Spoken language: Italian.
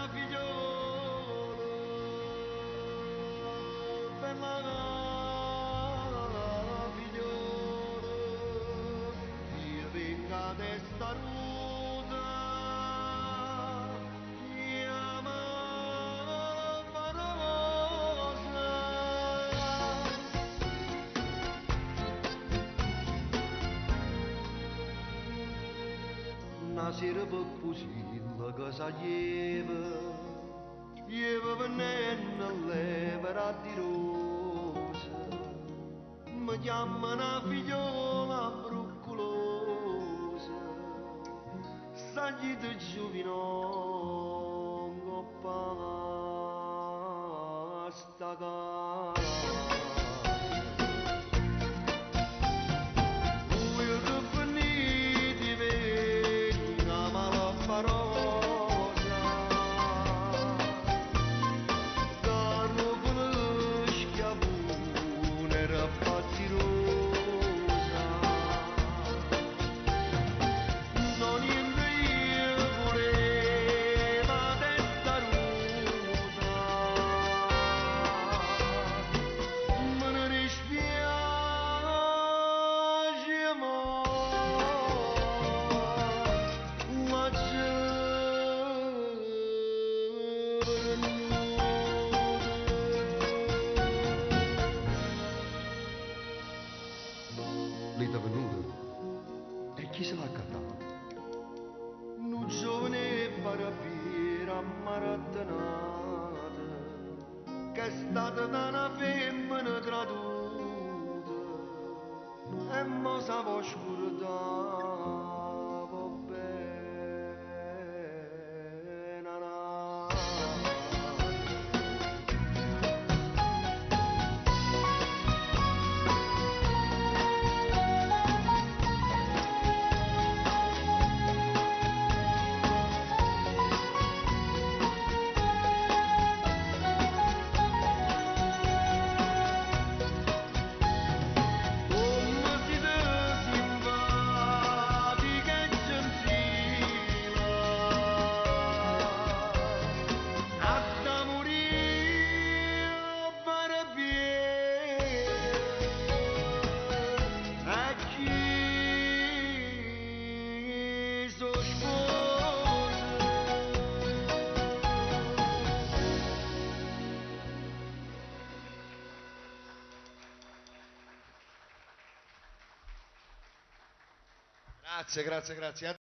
figliolo, bella figliolo, io venga a testa nuda, chiama Vanosa. Una sera per così la casa lieva venendo levera di rosa, mi chiama una figliola bruccolosa, sagli di giovino coppa sta casa. Lita venuta e chi se l'ha cantata? Un giovane parapira marattonata che è stata da una femmina traduta e mo sa può scordare bene na. Grazie, grazie, grazie.